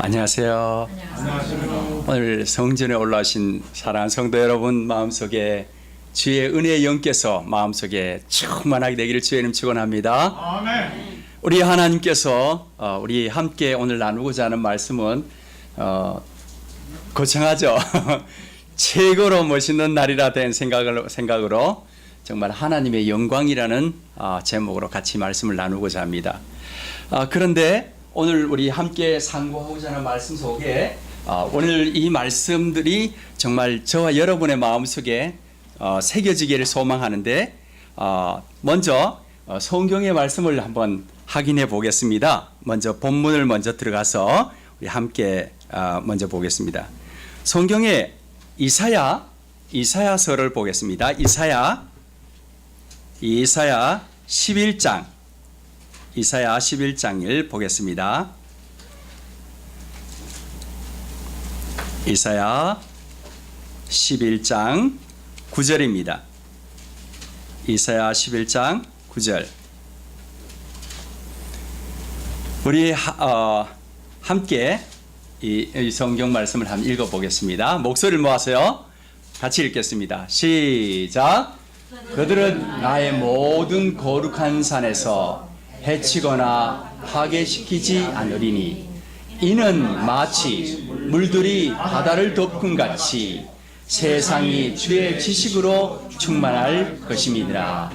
안녕하세요. 안녕하십니까. 오늘 성전에 올라오신 사랑하는 성도 여러분 마음속에 주의 은혜의 영께서 마음속에 충만하게 되기를 주의 이름 축원합니다. 아멘. 우리 하나님께서 우리 함께 오늘 나누고자 하는 말씀은 거창하죠. 최고로 멋있는 날이라 된 생각으로 정말 하나님의 영광이라는 제목으로 같이 말씀을 나누고자 합니다. 그런데 오늘 우리 함께 상고하고자 하는 말씀 속에 오늘 이 말씀들이 정말 저와 여러분의 마음속에 새겨지기를 소망하는데 먼저 성경의 말씀을 한번 확인해 보겠습니다. 먼저 본문을 먼저 들어가서 우리 함께 먼저 보겠습니다. 성경의 이사야서를 보겠습니다. 이사야 11장 이사야 11장을 보겠습니다. 이사야 11장 9절입니다. 이사야 11장 9절. 우리 함께 이 성경 말씀을 한번 읽어보겠습니다. 목소리를 모아서요. 같이 읽겠습니다. 시작. 그들은 나의 모든 거룩한 산에서 해치거나 파괴시키지 않으리니 이는 마치 물들이 바다를 덮은 같이 세상이 주의 지식으로 충만할 것임이니라.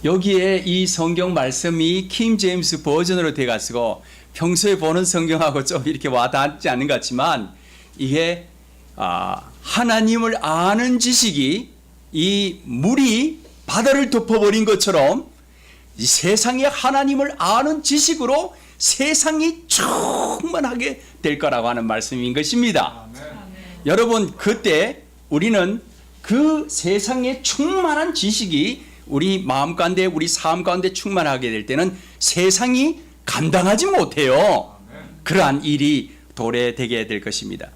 여기에 이 성경 말씀이 킹 제임스 버전으로 돼가지고 평소에 보는 성경하고 좀 이렇게 와닿지 않는 것 같지만 이게 하나님을 아는 지식이 이 물이 바다를 덮어버린 것처럼 이 세상에 하나님을 아는 지식으로 세상이 충만하게 될 거라고 하는 말씀인 것입니다. 아멘. 여러분, 그때 우리는 그 세상에 충만한 지식이 우리 마음 가운데 우리 삶 가운데 충만하게 될 때는 세상이 감당하지 못해요. 그러한 일이 도래되게 될 것입니다.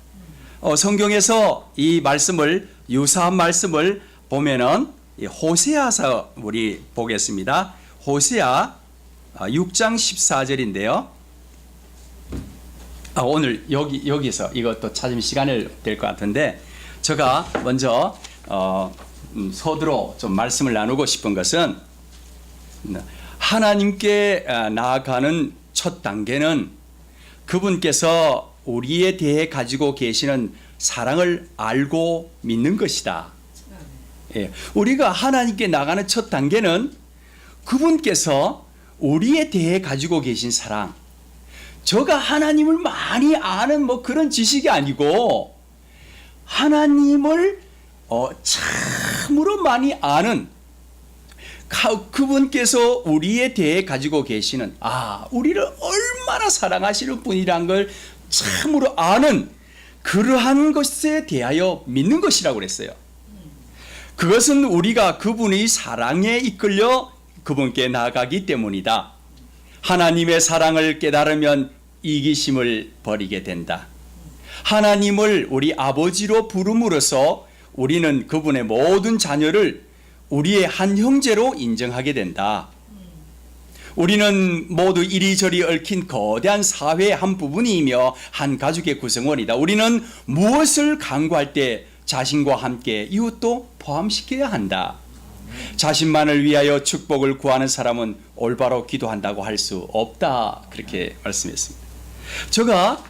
성경에서 이 말씀을 유사한 말씀을 보면은 호세아서 우리 보겠습니다. 호세아 6장 14절인데요. 오늘 여기서 이것도 찾으면 시간이 될 것 같은데 제가 먼저 서두로 좀 말씀을 나누고 싶은 것은 하나님께 나아가는 첫 단계는 그분께서 우리에 대해 가지고 계시는 사랑을 알고 믿는 것이다. 예, 우리가 하나님께 나가는 첫 단계는 그분께서 우리에 대해 가지고 계신 사랑, 저가 하나님을 많이 아는 뭐 그런 지식이 아니고 하나님을 참으로 많이 아는 그분께서 우리에 대해 가지고 계시는 우리를 얼마나 사랑하시는 분이란 걸 참으로 아는 그러한 것에 대하여 믿는 것이라고 그랬어요. 그것은 우리가 그분의 사랑에 이끌려 그분께 나아가기 때문이다. 하나님의 사랑을 깨달으면 이기심을 버리게 된다. 하나님을 우리 아버지로 부름으로써 우리는 그분의 모든 자녀를 우리의 한 형제로 인정하게 된다. 우리는 모두 이리저리 얽힌 거대한 사회의 한 부분이며 한 가족의 구성원이다. 우리는 무엇을 강구할 때 자신과 함께 이웃도 포함시켜야 한다. 자신만을 위하여 축복을 구하는 사람은 올바로 기도한다고 할 수 없다. 그렇게 말씀했습니다. 제가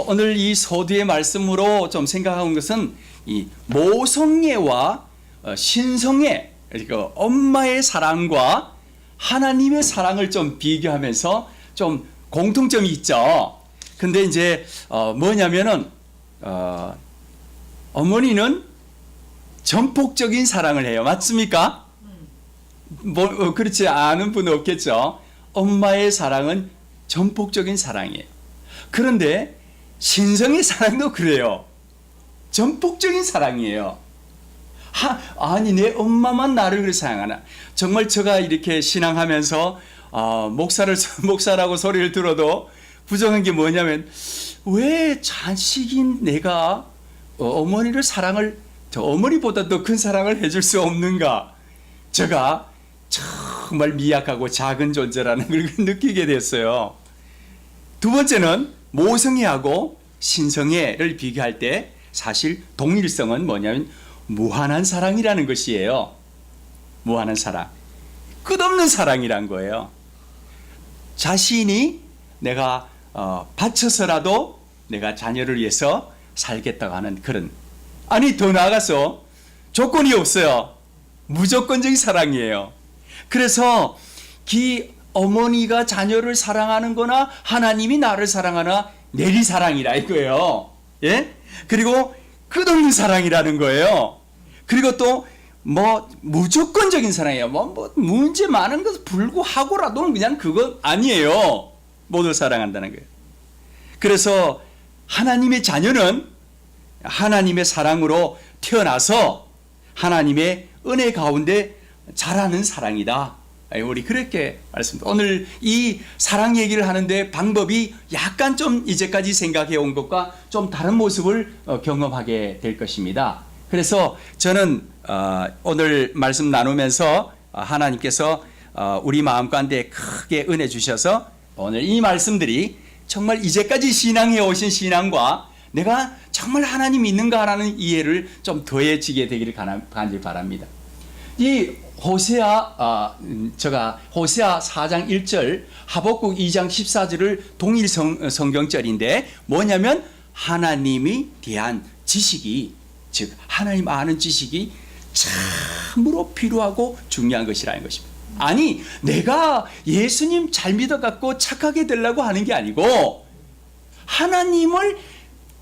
오늘 이 서두의 말씀으로 좀 생각한 것은 이 모성애와 신성애, 그러니까 엄마의 사랑과 하나님의 사랑을 좀 비교하면서 좀 공통점이 있죠. 근데 이제 뭐냐면은 어머니는 전폭적인 사랑을 해요. 맞습니까? 뭐 그렇지 않은 분은 없겠죠. 엄마의 사랑은 전폭적인 사랑이에요. 그런데 신성의 사랑도 그래요. 전폭적인 사랑이에요. 아니 내 엄마만 나를 그렇게 사랑하나. 정말 제가 이렇게 신앙하면서 목사라고 소리를 들어도 부정한 게 뭐냐면 왜 자식인 내가 어머니를 사랑을 저 어머니보다 더 큰 사랑을 해줄 수 없는가. 제가 정말 미약하고 작은 존재라는 걸 느끼게 됐어요. 두 번째는 모성애하고 신성애를 비교할 때 사실 동일성은 뭐냐면 무한한 사랑이라는 것이에요. 무한한 사랑. 끝없는 사랑이란 거예요. 자신이 내가 바쳐서라도 내가 자녀를 위해서 살겠다고 하는 그런, 아니 더 나아가서 조건이 없어요. 무조건적인 사랑이에요. 그래서 기 어머니가 자녀를 사랑하는 거나 하나님이 나를 사랑하나 내리사랑이라 이거예요. 예? 그리고 끝없는 사랑이라는 거예요. 그리고 또 뭐 무조건적인 사랑이에요. 뭐 문제 많은 것 불구하고라도는 그냥 그건 아니에요. 모두 사랑한다는 거예요. 그래서 하나님의 자녀는 하나님의 사랑으로 태어나서 하나님의 은혜 가운데 자라는 사랑이다. 우리 그렇게 말씀드립니다. 오늘 이 사랑 얘기를 하는데 방법이 약간 좀 이제까지 생각해 온 것과 좀 다른 모습을 경험하게 될 것입니다. 그래서 저는 오늘 말씀 나누면서 하나님께서 우리 마음 가운데 크게 은혜 주셔서 오늘 이 말씀들이 정말 이제까지 신앙해 오신 신앙과 내가 정말 하나님이 있는가라는 이해를 좀 더해지게 되기를 간절히 바랍니다. 이 호세아 4장 1절, 하박국 2장 14절을 동일 성경절인데 뭐냐면 하나님이 대한 지식이, 즉 하나님 아는 지식이 참으로 필요하고 중요한 것이라는 것입니다. 아니 내가 예수님 잘 믿어갖고 착하게 되려고 하는 게 아니고 하나님을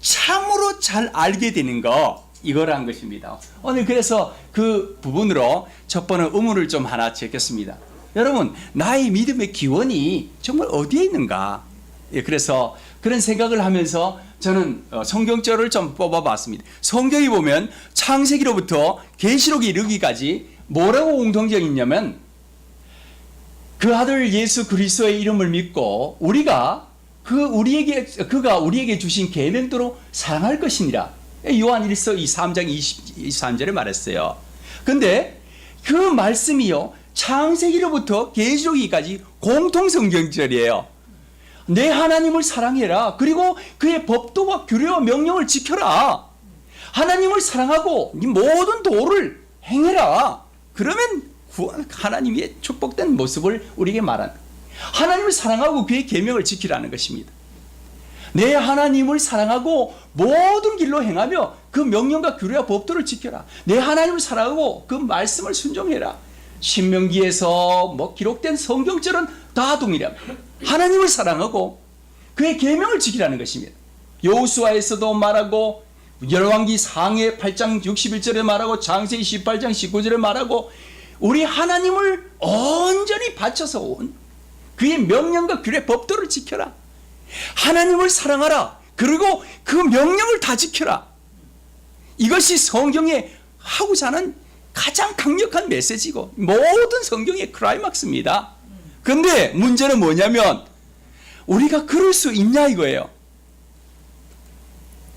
참으로 잘 알게 되는 거, 이거란 것입니다. 오늘 그래서 그 부분으로 첫 번째 의문을 좀 하나 제겠습니다. 여러분, 나의 믿음의 기원이 정말 어디에 있는가? 예, 그래서 그런 생각을 하면서 저는 성경절을 좀 뽑아봤습니다. 성경이 보면 창세기로부터 계시록에 이르기까지 뭐라고 공통점이 있냐면 그 아들 예수 그리스도의 이름을 믿고 우리가 그가 우리에게 주신 계명대로 사랑할 것이니라. 요한 1서 3장 23절에 말했어요. 근데 그 말씀이요, 창세기로부터 계시록기까지 공통 성경절이에요. 내 하나님을 사랑해라. 그리고 그의 법도와 규례와 명령을 지켜라. 하나님을 사랑하고 네 모든 도를 행해라. 그러면 하나님의 축복된 모습을 우리에게 말한다. 하나님을 사랑하고 그의 계명을 지키라는 것입니다. 내 하나님을 사랑하고 모든 길로 행하며 그 명령과 규례와 법도를 지켜라. 내 하나님을 사랑하고 그 말씀을 순종해라. 신명기에서 기록된 성경절은 다 동일합니다. 하나님을 사랑하고 그의 계명을 지키라는 것입니다. 여호수아에서도 말하고 열왕기 상해 8장 61절에 말하고 창세기 18장 19절에 말하고 우리 하나님을 온전히 바쳐서 온 그의 명령과 규례 법도를 지켜라. 하나님을 사랑하라. 그리고 그 명령을 다 지켜라. 이것이 성경에 하고자 하는 가장 강력한 메시지고 모든 성경의 클라이막스입니다. 그런데 문제는 뭐냐면 우리가 그럴 수 있냐 이거예요.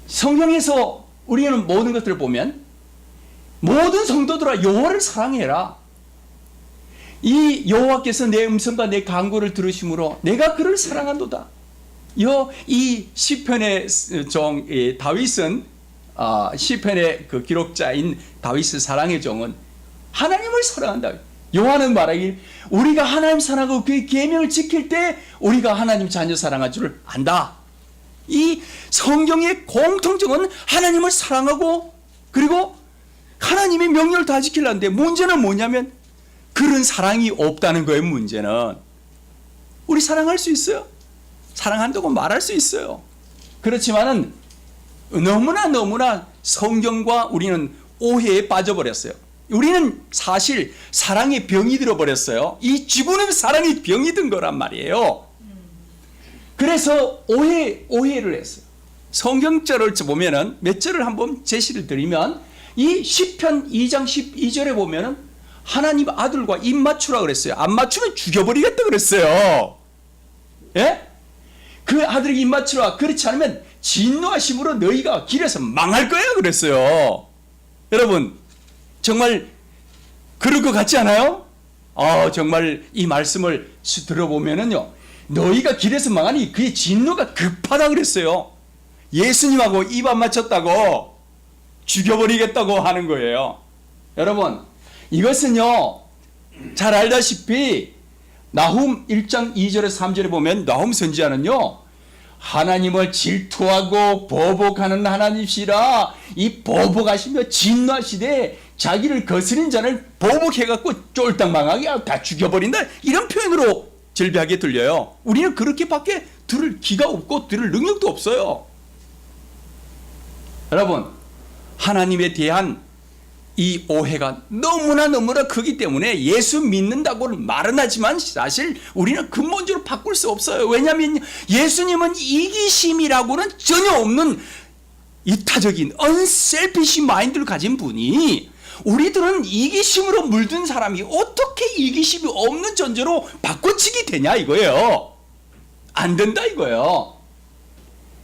성경에서 우리는 모든 것들을 보면 모든 성도들아 여호와를 사랑해라. 이 여호와께서 내 음성과 내 간구를 들으심으로 내가 그를 사랑한도다. 이 시편의 종 다윗은 시편의 그 기록자인 다윗의 사랑의 종은 하나님을 사랑한다. 요한은 말하길 우리가 하나님 사랑하고 그의 계명을 지킬 때 우리가 하나님 자녀 사랑할 줄을 안다. 이 성경의 공통점은 하나님을 사랑하고 그리고 하나님의 명령을 다 지키려는데 문제는 뭐냐면 그런 사랑이 없다는 거예요. 문제는 우리 사랑할 수 있어요. 사랑한다고 말할 수 있어요. 그렇지만은 너무나 성경과 우리는 오해에 빠져버렸어요. 우리는 사실 사랑의 병이 들어버렸어요. 이 지구는 사랑의 병이 든 거란 말이에요. 그래서 오해를 했어요. 성경절을 보면은 몇 절을 한번 제시를 드리면 이 시편 2장 12절에 보면은 하나님 아들과 입 맞추라 그랬어요. 안 맞추면 죽여버리겠다 그랬어요. 예? 그 아들에게 입 맞추라. 그렇지 않으면 진노하심으로 너희가 길에서 망할 거야 그랬어요. 여러분 정말 그럴 것 같지 않아요? 정말 이 말씀을 들어보면은요 너희가 길에서 망하니 그의 진노가 급하다 그랬어요. 예수님하고 입 안 맞췄다고 죽여버리겠다고 하는 거예요. 여러분, 이것은요, 잘 알다시피 나훔 1장 2절에 3절에 보면 나훔 선지자는요, 하나님을 질투하고 보복하는 하나님이시라, 이 보복하시며 진노하시되 자기를 거스린 자를 보복해갖고 쫄딱 망하게 다 죽여버린다, 이런 표현으로 절비하게 들려요. 우리는 그렇게밖에 들을 기가 없고 들을 능력도 없어요. 여러분, 하나님에 대한 이 오해가 너무나 크기 때문에 예수 믿는다고는 말은 하지만 사실 우리는 근본적으로 바꿀 수 없어요. 왜냐하면 예수님은 이기심이라고는 전혀 없는 이타적인 unselfish 마인드를 가진 분이, 우리들은 이기심으로 물든 사람이 어떻게 이기심이 없는 존재로 바꿔치기 되냐 이거예요. 안 된다 이거예요.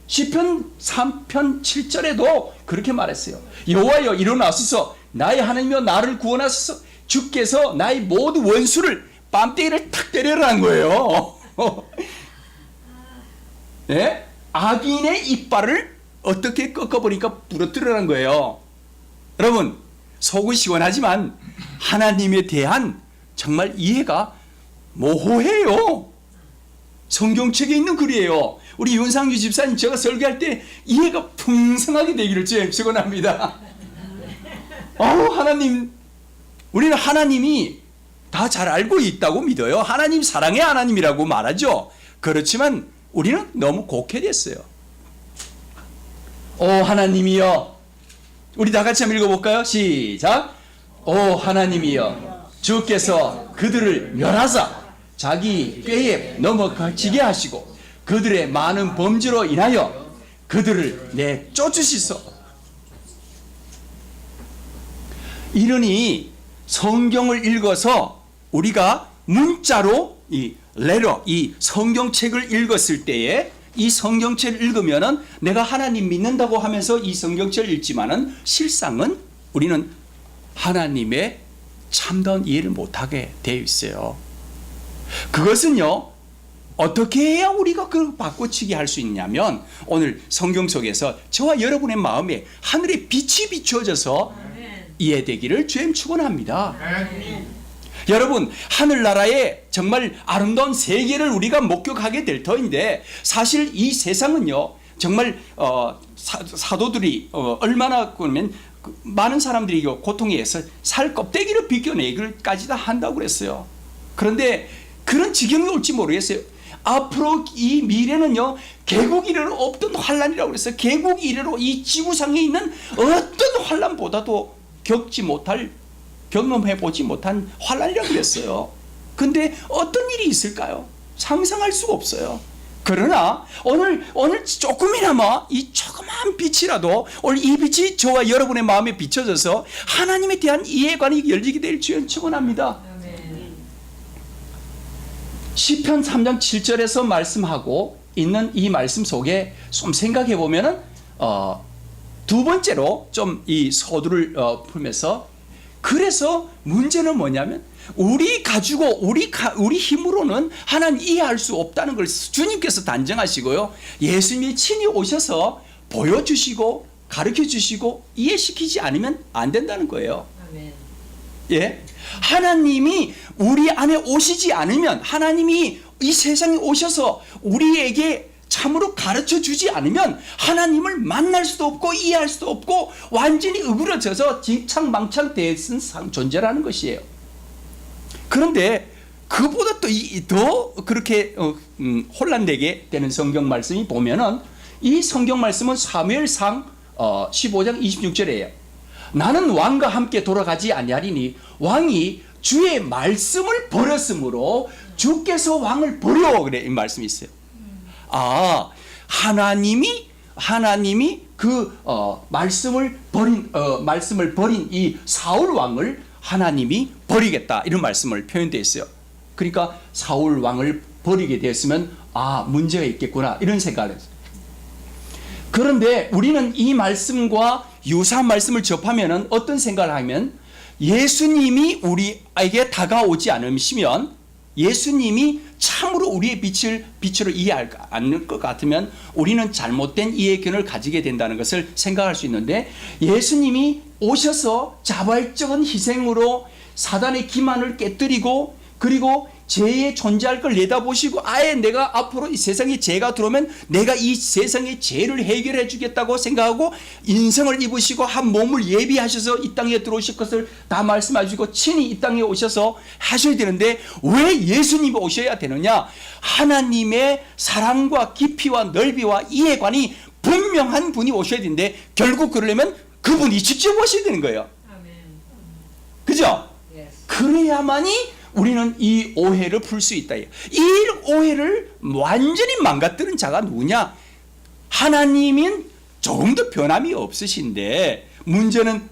시편 3편 7절에도 그렇게 말했어요. 여호와여 일어나소서, 나의 하나님이여 나를 구원하소서, 주께서 나의 모든 원수를 뺨때기를 탁 때리라는 거예요. 네? 악인의 이빨을 어떻게 꺾어버리니까 부러뜨리라는 거예요. 여러분, 속은 시원하지만 하나님에 대한 정말 이해가 모호해요. 성경책에 있는 글이에요. 우리 윤상규 집사님, 제가 설교할 때 이해가 풍성하게 되기를 주님 축원합니다. 하나님, 우리는 하나님이 다 잘 알고 있다고 믿어요. 하나님 사랑의 하나님이라고 말하죠. 그렇지만 우리는 너무 곡해됐어요. 오 하나님이여, 우리 다 같이 한번 읽어볼까요? 시작. 오 하나님이여, 주께서 그들을 멸하사 자기 꾀에 넘어지게 하시고 그들의 많은 범죄로 인하여 그들을 내쫓으시소. 이러니 성경을 읽어서 우리가 문자로 이 레러, 이 성경책을 읽었을 때에, 이 성경책을 읽으면은 내가 하나님 믿는다고 하면서 이 성경책을 읽지만은 실상은 우리는 하나님의 참다운 이해를 못하게 되어 있어요. 그것은요, 어떻게 해야 우리가 그걸 바꿔치기 할 수 있냐면, 오늘 성경 속에서 저와 여러분의 마음에 하늘의 빛이 비추어져서 이해되기를 주님 축원합니다. 여러분, 하늘나라의 정말 아름다운 세계를 우리가 목격하게 될 터인데, 사실 이 세상은요, 정말 사도들이 얼마나 그러면 많은 사람들이 고통에 의해서 살 껍데기를 벗겨내기까지 다 한다고 그랬어요. 그런데 그런 지경이 올지 모르겠어요. 앞으로 이 미래는요, 개국 이래로 없던 환란이라고 그랬어요. 개국 이래로 이 지구상에 있는 어떤 환란보다도 경험해보지 못한 환란이라고 그랬어요. 근데 어떤 일이 있을까요? 상상할 수가 없어요. 그러나 오늘 조금이나마 이 조그마한 빛이라도, 오늘 이 빛이 저와 여러분의 마음에 비춰져서 하나님에 대한 이해관이 열리게 될 줄 축원합니다. 시편 3장 7절에서 말씀하고 있는 이 말씀 속에 좀 생각해 보면은 두 번째로 좀 이 서두를 풀면서, 그래서 문제는 뭐냐면 우리 가지고 우리 힘으로는 하나님 이해할 수 없다는 걸 주님께서 단정하시고요, 예수님이 친히 오셔서 보여주시고 가르쳐주시고 이해시키지 않으면 안 된다는 거예요. 아멘. 예, 하나님이 우리 안에 오시지 않으면, 하나님이 이 세상에 오셔서 우리에게 참으로 가르쳐 주지 않으면 하나님을 만날 수도 없고 이해할 수도 없고 완전히 으그러져서 진창망창 대신 존재라는 것이에요. 그런데 그보다 더 그렇게 혼란되게 되는 성경 말씀이 보면은, 이 성경 말씀은 사무엘상 15장 26절이에요. 나는 왕과 함께 돌아가지 아니하리니 왕이 주의 말씀을 버렸으므로 주께서 왕을 버려, 그래 이 말씀이 있어요. 하나님이 그 말씀을 버린 이 사울 왕을 하나님이 버리겠다, 이런 말씀을 표현되어 있어요. 그러니까 사울 왕을 버리게 되었으면 문제가 있겠구나, 이런 생각을 했어요. 그런데 우리는 이 말씀과 유사한 말씀을 접하면 어떤 생각을 하면, 예수님이 우리에게 다가오지 않으시면 예수님이 참으로 우리의 빛으로 이해하지 않을 것 같으면 우리는 잘못된 이해견을 가지게 된다는 것을 생각할 수 있는데, 예수님이 오셔서 자발적인 희생으로 사단의 기만을 깨뜨리고, 그리고 죄의 존재할 걸 내다보시고, 아예 내가 앞으로 이 세상에 죄가 들어오면 내가 이 세상의 죄를 해결해 주겠다고 생각하고 인성을 입으시고 한 몸을 예비하셔서 이 땅에 들어오실 것을 다 말씀하시고 친히 이 땅에 오셔서 하셔야 되는데, 왜 예수님이 오셔야 되느냐? 하나님의 사랑과 깊이와 넓이와 이해관이 분명한 분이 오셔야 되는데, 결국 그러려면 그분이 직접 오셔야 되는 거예요. 그죠? 그래야만이 우리는 이 오해를 풀 수 있다. 이 오해를 완전히 망가뜨린 자가 누구냐? 하나님은 조금도 변함이 없으신데, 문제는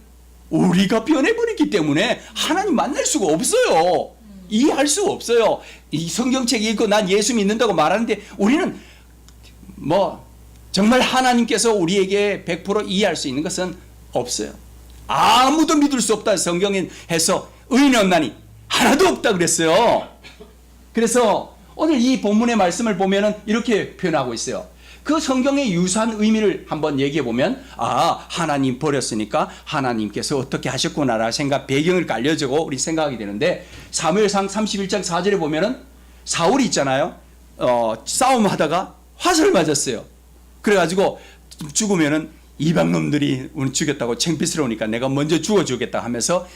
우리가 변해버렸기 때문에 하나님 만날 수가 없어요. 이해할 수가 없어요. 이 성경책 읽고 난 예수 믿는다고 말하는데, 우리는 정말 하나님께서 우리에게 100% 이해할 수 있는 것은 없어요. 아무도 믿을 수 없다. 성경에 해서 의인이 없나니 하나도 없다 그랬어요. 그래서 오늘 이 본문의 말씀을 보면은 이렇게 표현하고 있어요. 그 성경의 유사한 의미를 한번 얘기해 보면, 하나님 버렸으니까 하나님께서 어떻게 하셨구나라 생각, 배경을 알려주고 우리 생각하게 되는데, 사무엘상 31장 4절에 보면은 사울이 있잖아요. 싸움하다가 화살을 맞았어요. 그래가지고 죽으면은 이방놈들이 우리 죽였다고 창피스러우니까 내가 먼저 죽어주겠다 하면서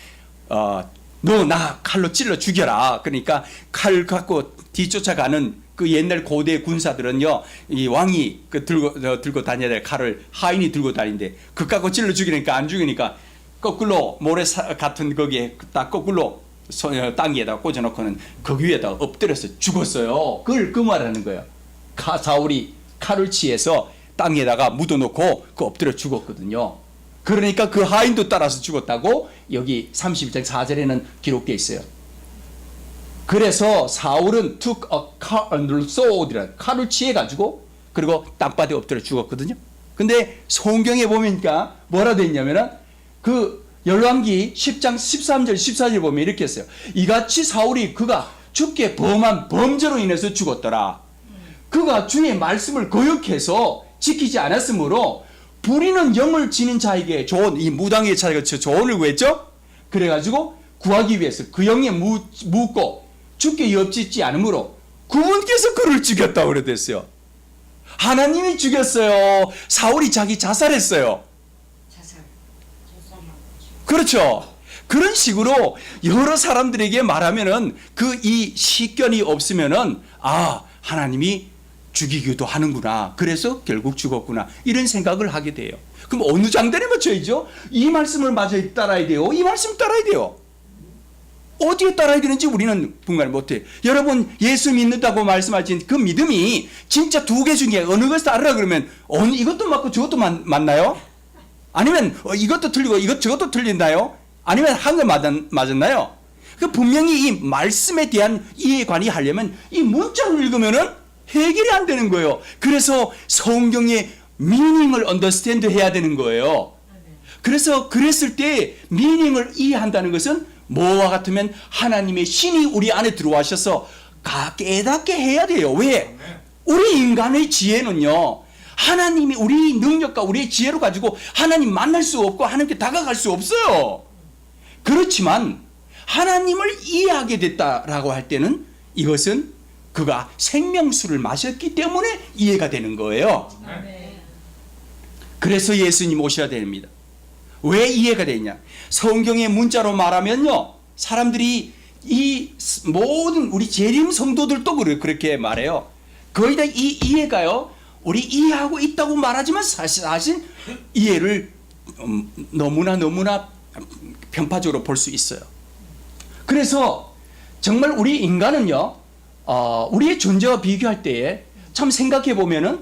너 나 칼로 찔러 죽여라. 그러니까 칼 갖고 뒤쫓아가는 그 옛날 고대 군사들은요, 이 왕이 들고 다녀야 될 칼을 하인이 들고 다니는데, 그 갖고 찔러 죽이니까 안 죽이니까 거꾸로 모래 같은 거기에 딱 거꾸로 땅 위에다 꽂아놓고는 거기 위에다 엎드려서 죽었어요. 그걸 그 말하는 거예요. 사울이 칼을 취해서 땅에다가 묻어놓고 그 엎드려 죽었거든요. 그러니까 그 하인도 따라서 죽었다고 여기 31장 4절에는 기록되어 있어요. 그래서 사울은 took a sword, 칼을 취해가지고 그리고 땅바닥에 엎드려 죽었거든요. 근데 성경에 보니까 뭐라 되어 있냐면은 그 열왕기 10장 13절 14절 보면 이렇게 했어요. 이같이 사울이 그가 주께 범한 범죄로 인해서 죽었더라. 그가 주의 말씀을 거역해서 지키지 않았으므로 부리는 영을 지닌 자에게 조언, 이 무당의 자에게 조언을 구했죠. 그래가지고 구하기 위해서 그 영에 묻고 주께 엽짓지 않으므로 그분께서 그를 죽였다고 그랬어요. 하나님이 죽였어요. 사울이 자기 자살했어요. 그렇죠. 그런 식으로 여러 사람들에게 말하면은 그 이 식견이 없으면은 하나님이 죽이기도 하는구나. 그래서 결국 죽었구나. 이런 생각을 하게 돼요. 그럼 어느 장단에 맞춰야죠? 이 말씀을 맞아 따라야 돼요. 이 말씀 따라야 돼요. 어디에 따라야 되는지 우리는 분간을 못해요. 여러분 예수 믿는다고 말씀하신 그 믿음이 진짜 두 개 중에 어느 것을 따르라 그러면 이것도 맞고 저것도 맞나요? 아니면 이것도 틀리고 저것도 틀린다요? 아니면 한 개 맞았나요? 그 분명히 이 말씀에 대한 이해관이 하려면 이 문자를 읽으면은 해결이 안 되는 거예요. 그래서 성경의 미닝을 언더스탠드 해야 되는 거예요. 그래서 그랬을 때 미닝을 이해한다는 것은 뭐와 같으면 하나님의 신이 우리 안에 들어와셔서 깨닫게 해야 돼요. 왜? 우리 인간의 지혜는요, 하나님이 우리 능력과 우리의 지혜로 가지고 하나님 만날 수 없고 하나님께 다가갈 수 없어요. 그렇지만 하나님을 이해하게 됐다라고 할 때는 이것은 그가 생명수를 마셨기 때문에 이해가 되는 거예요. 그래서 예수님 오셔야 됩니다. 왜 이해가 되냐? 성경의 문자로 말하면요, 사람들이 이 모든 우리 재림 성도들도 그렇게 말해요. 거의 다 이 이해가요, 우리 이해하고 있다고 말하지만 사실 이해를 너무나 편파적으로 볼 수 있어요. 그래서 정말 우리 인간은요, 우리의 존재와 비교할 때에 참 생각해 보면은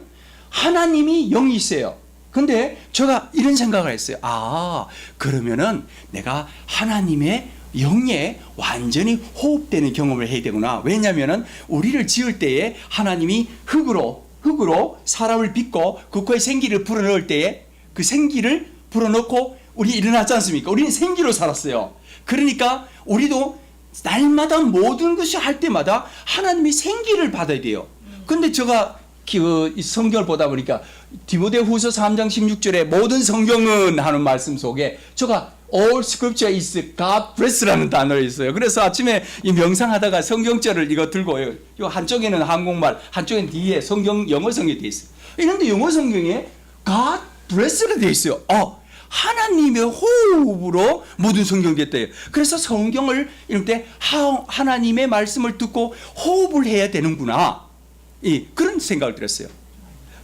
하나님이 영이세요. 근데 제가 이런 생각을 했어요. 그러면은 내가 하나님의 영에 완전히 호흡되는 경험을 해야 되구나. 왜냐면은 우리를 지을 때에 하나님이 흙으로 사람을 빚고 그 코에 생기를 불어넣을 때에 그 생기를 불어넣고 우리 일어났지 않습니까? 우리는 생기로 살았어요. 그러니까 우리도 날마다 모든 것이 할 때마다 하나님이 생기를 받아야 돼요. 근데 제가 이 성경을 보다 보니까 디모데후서 3장 16절에 모든 성경은 하는 말씀 속에 제가 all scripture is God bless라는 단어가 있어요. 그래서 아침에 이 명상하다가 성경절을 이거 들고요. 이 한쪽에는 한국말, 한쪽에는 뒤에 성경 영어 성경이 돼 있어요. 이런데 영어 성경에 God bless로 돼 있어요. 하나님의 호흡으로 모든 성경이 됐대요. 그래서 성경을 이럴 때 하나님의 말씀을 듣고 호흡을 해야 되는구나. 그런 생각을 들었어요.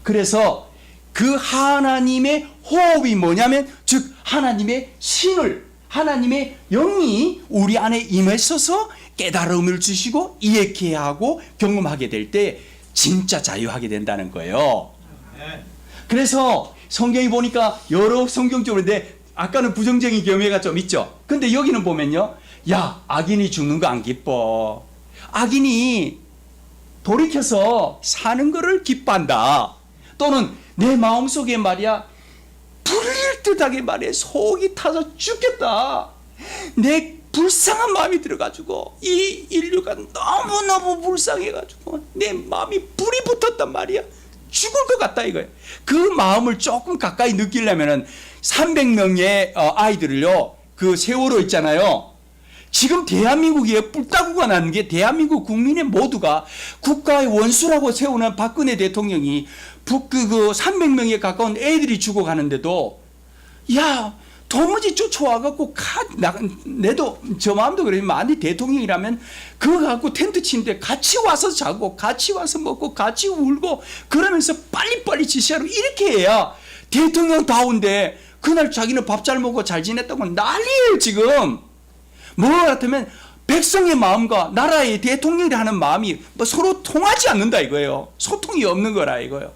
그래서 그 하나님의 호흡이 뭐냐면 즉 하나님의 신을 하나님의 영이 우리 안에 임하셔서 깨달음을 주시고 이해케 하고 경험하게 될 때 진짜 자유하게 된다는 거예요. 그래서 성경이 보니까 여러 성경적인데 아까는 부정적인 경우가 좀 있죠. 근데 여기는 보면요. 야, 악인이 죽는 거 안 기뻐. 악인이 돌이켜서 사는 거를 기뻐한다. 또는 내 마음속에 말이야 불릴 듯하게 말이야 속이 타서 죽겠다. 내 불쌍한 마음이 들어가지고 이 인류가 너무너무 불쌍해가지고 내 마음이 불이 붙었단 말이야. 죽을 것 같다 이거예요. 그 마음을 조금 가까이 느끼려면은 300명의 아이들을요 그 세월호 있잖아요. 지금 대한민국에 뿔따구가 나는 게 대한민국 국민의 모두가 국가의 원수라고 세우는 박근혜 대통령이 그 300명에 가까운 애들이 죽어가는데도 야 도무지 쫓아와갖고 내도 저 마음도 그래요. 만약 대통령이라면 그거 갖고 텐트 치는데 같이 와서 자고 같이 와서 먹고 같이 울고 그러면서 빨리빨리 지시하고 이렇게 해야 대통령다운데 그날 자기는 밥 잘 먹고 잘 지냈다고 난리예요 지금. 뭐 같으면 백성의 마음과 나라의 대통령이 하는 마음이 뭐 서로 통하지 않는다 이거예요. 소통이 없는 거라 이거예요.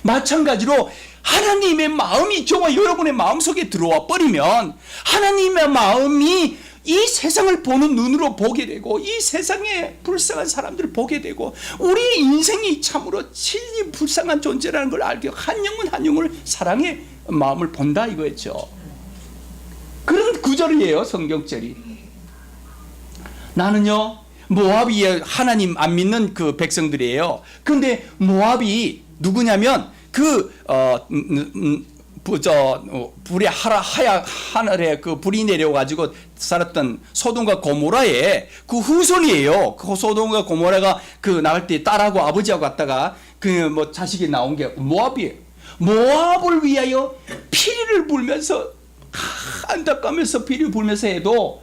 마찬가지로 하나님의 마음이 저와 여러분의 마음속에 들어와 버리면 하나님의 마음이 이 세상을 보는 눈으로 보게 되고 이 세상에 불쌍한 사람들을 보게 되고 우리의 인생이 참으로 진리 불쌍한 존재라는 걸 알게 한 영을 사랑의 마음을 본다 이거였죠. 그런 구절이에요 성경절이. 나는요 모압이 하나님 안 믿는 그 백성들이에요. 근데 모압이 누구냐면 불의 하늘에 그 불이 내려가지고 살았던 소돔과 고모라의 그 후손이에요. 그 소돔과 고모라가 그 나갈 때 딸하고 아버지하고 갔다가 그 뭐 자식이 나온 게 모압이에요. 모압을 위하여 피리를 불면서 안타까면서 피리를 불면서 해도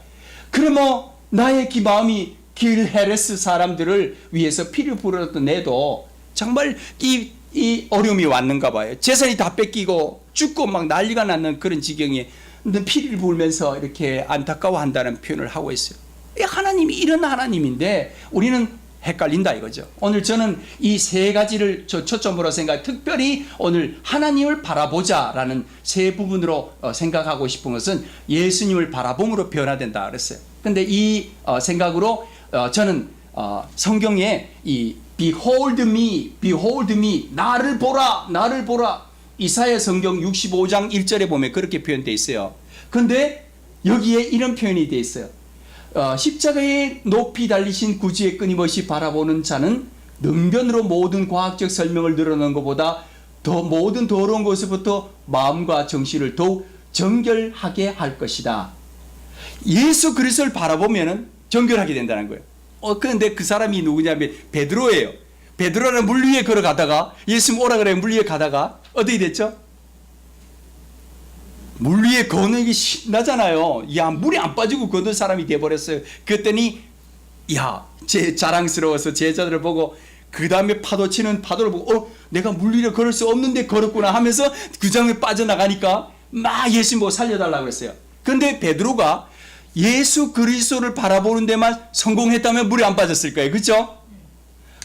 그러면 나의 마음이 길 헤레스 사람들을 위해서 피리를 불었던 내도 정말 이 어려움이 왔는가 봐요. 재산이 다 뺏기고 죽고 막 난리가 나는 그런 지경에 피리를 불면서 이렇게 안타까워한다는 표현을 하고 있어요. 하나님이 이런 하나님인데 우리는 헷갈린다 이거죠. 오늘 저는 이 세 가지를 초점으로 특별히 오늘 하나님을 바라보자라는 세 부분으로 생각하고 싶은 것은 예수님을 바라봄으로 변화된다 그랬어요. 근데 이 생각으로 저는 성경에 이 Behold me, 나를 보라, 나를 보라. 이사야 성경 65장 1절에 보면 그렇게 표현되어 있어요. 근데 여기에 이런 표현이 되어 있어요. 십자가에 높이 달리신 구주의 끊임없이 바라보는 자는 능변으로 모든 과학적 설명을 늘어놓은 것보다 더 모든 더러운 것부터 마음과 정신을 더욱 정결하게 할 것이다. 예수 그리스도를 바라보면 정결하게 된다는 거예요. 그런데 그 사람이 누구냐면 베드로예요. 베드로는 물 위에 걸어가다가 예수님 오라 그래 물 위에 가다가 어떻게 됐죠? 물 위에 걷는 게 신나잖아요. 야 물이 안 빠지고 걷는 사람이 돼버렸어요. 그랬더니 야 제 자랑스러워서 제자들을 보고 그 다음에 파도 치는 파도를 보고 내가 물 위에 걸을 수 없는데 걸었구나 하면서 그 장면에 빠져나가니까 막 예수님 보고 살려달라고 그랬어요. 그런데 베드로가 예수 그리스도를 바라보는 데만 성공했다면 물에 안 빠졌을 거예요. 그렇죠?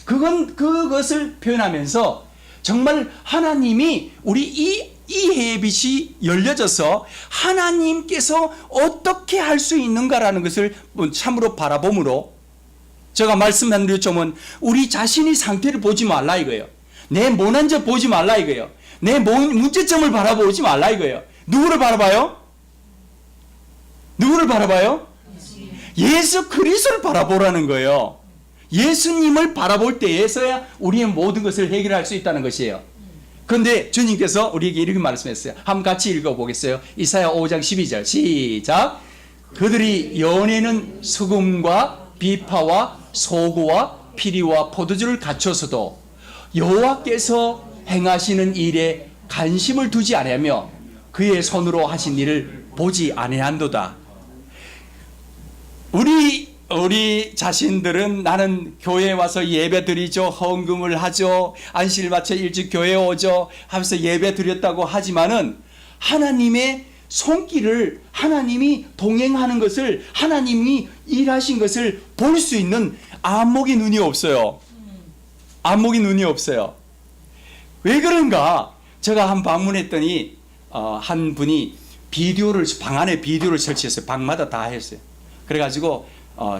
그것을 표현하면서 정말 하나님이 우리 이 햇빛이 열려져서 하나님께서 어떻게 할 수 있는가라는 것을 참으로 바라봄으로 제가 말씀한 요점은 우리 자신의 상태를 보지 말라 이거예요. 내 못난 점 보지 말라 이거예요. 내 문제점을 바라보지 말라 이거예요. 누구를 바라봐요? 누구를 바라봐요? 예수 그리스도를 바라보라는 거예요. 예수님을 바라볼 때에서야 우리의 모든 것을 해결할 수 있다는 것이에요. 그런데 주님께서 우리에게 이렇게 말씀했어요. 한번 같이 읽어보겠어요. 이사야 5장 12절 시작. 그들이 연애는 수금과 비파와 소고와 피리와 포도주를 갖춰서도 여호와께서 행하시는 일에 관심을 두지 아니하며 그의 손으로 하신 일을 보지 아니한도다. 우리 자신들은 나는 교회에 와서 예배 드리죠, 헌금을 하죠, 안식일 맞춰 일찍 교회에 오죠 하면서 예배 드렸다고 하지만은 하나님의 손길을, 하나님이 동행하는 것을, 하나님이 일하신 것을 볼 수 있는 안목의 눈이 없어요. 안목의 눈이 없어요. 왜 그런가? 제가 한 방문했더니 한 분이 비디오를, 방 안에 비디오를 설치했어요. 방마다 다 했어요. 그래가지고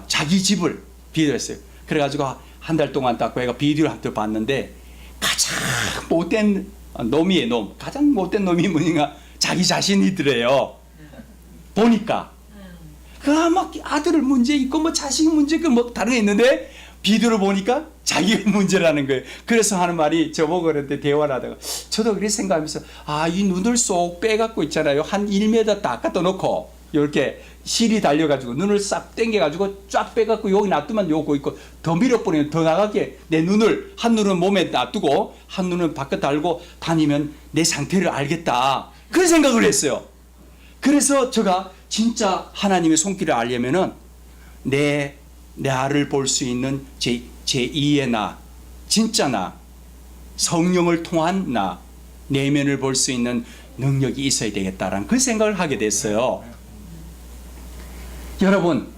자기 집을 비디오했어요. 그래가지고 한 달 동안 딱 내가 비디오를 한 번 봤는데 가장 못된 놈이에요. 놈. 가장 못된 놈이 뭐냐? 자기 자신이더래요. 보니까 막 아들 문제 있고 뭐 자식 문제 있고 뭐 다른 게 있는데 비디오를 보니까 자기가 문제라는 거예요. 그래서 하는 말이, 저보고 그랬는데 대화를 하다가 저도 그렇게 생각하면서 이 눈을 쏙 빼갖고 있잖아요. 한 1m 딱 갖다 놓고 이렇게 실이 달려가지고 눈을 싹 당겨가지고 쫙 빼갖고 여기 놔두면 요거 있고 더 밀어버리면 더 나가게 내 눈을, 한 눈은 몸에 놔두고 한 눈은 바깥 달고 다니면 내 상태를 알겠다. 그런 생각을 했어요. 그래서 제가 진짜 하나님의 손길을 알려면은 나를 볼 수 있는 제2의 나, 진짜 나, 성령을 통한 나, 내면을 볼 수 있는 능력이 있어야 되겠다라는 그 생각을 하게 됐어요. 여러분,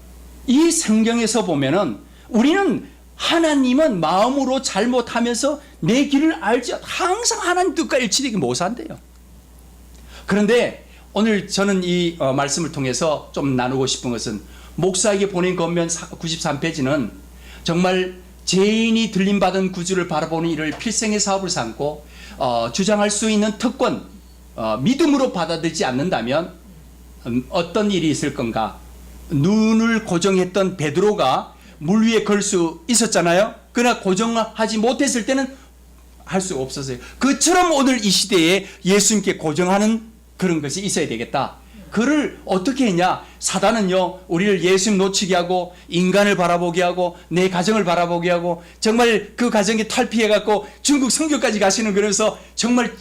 이 성경에서 보면은 우리는 하나님은 마음으로 잘못하면서 내 길을 알지, 항상 하나님 뜻과 일치되게 못 산대요. 그런데 오늘 저는 이 말씀을 통해서 좀 나누고 싶은 것은, 목사에게 보낸 권면 93페이지는 정말 죄인이 들림받은 구주를 바라보는 일을 필생의 사업을 삼고 주장할 수 있는 특권, 믿음으로 받아들이지 않는다면 어떤 일이 있을 건가? 눈을 고정했던 베드로가 물 위에 걸 수 있었잖아요. 그러나 고정하지 못했을 때는 할 수 없었어요. 그처럼 오늘 이 시대에 예수님께 고정하는 그런 것이 있어야 되겠다. 그를 어떻게 했냐? 사단은요, 우리를 예수님 놓치게 하고 인간을 바라보게 하고 내 가정을 바라보게 하고 정말 그 가정에 탈피해갖고 중국 선교까지 가시는, 그래서 정말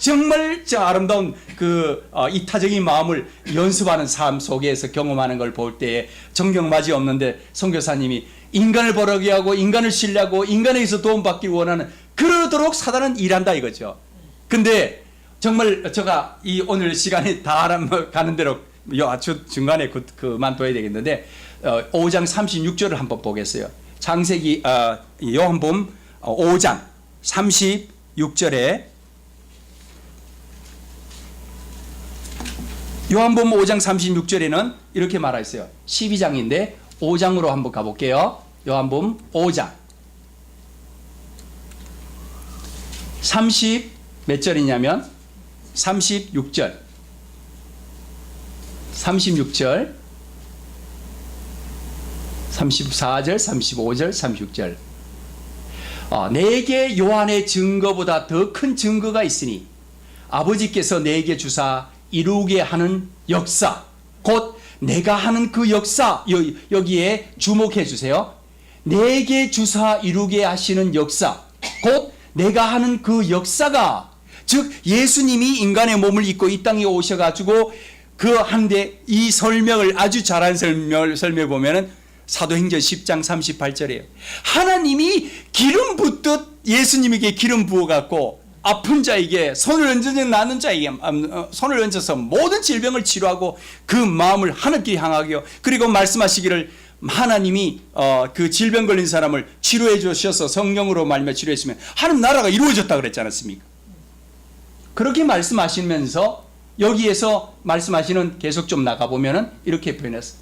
저 아름다운 그 이타적인 마음을 연습하는 삶 속에서 경험하는 걸 볼 때에 정경마지 없는데 선교사님이 인간을 바라보게 하고 인간을 신뢰하고 인간에게서 도움받기 원하는, 그러도록 사단은 일한다 이거죠. 근데 정말 제가 이 오늘 시간이 다 가는 대로 중간에 그만둬야 되겠는데 5장 36절을 한번 보겠어요. 창세기 요한복음 5장 36절에, 요한복음 5장 36절에는 이렇게 말하였어요. 12장인데 5장으로 한번 가볼게요. 요한복음 5장 30 몇 절이냐면 36절 34절 34절 35절 36절 내게 요한의 증거보다 더 큰 증거가 있으니 아버지께서 내게 주사 이루게 하는 역사, 곧 내가 하는 그 역사, 여기에 주목해 주세요. 내게 주사 이루게 하시는 역사, 곧 내가 하는 그 역사가, 즉 예수님이 인간의 몸을 입고 이 땅에 오셔가지고 그 한데, 이 설명을 아주 잘한 설명을 보면은 사도행전 10장 38절이에요. 하나님이 기름 붓듯 예수님에게 기름 부어갖고 아픈 자에게 손을 얹어서 나는 자에게 손을 얹어서 모든 질병을 치료하고 그 마음을 하늘께 향하게요. 그리고 말씀하시기를 하나님이 그 질병 걸린 사람을 치료해 주셔서 성령으로 말미암아 치료했으면 하나님 나라가 이루어졌다 그랬지 않았습니까? 그렇게 말씀하시면서 여기에서 말씀하시는, 계속 좀 나가보면은 이렇게 표현했어요.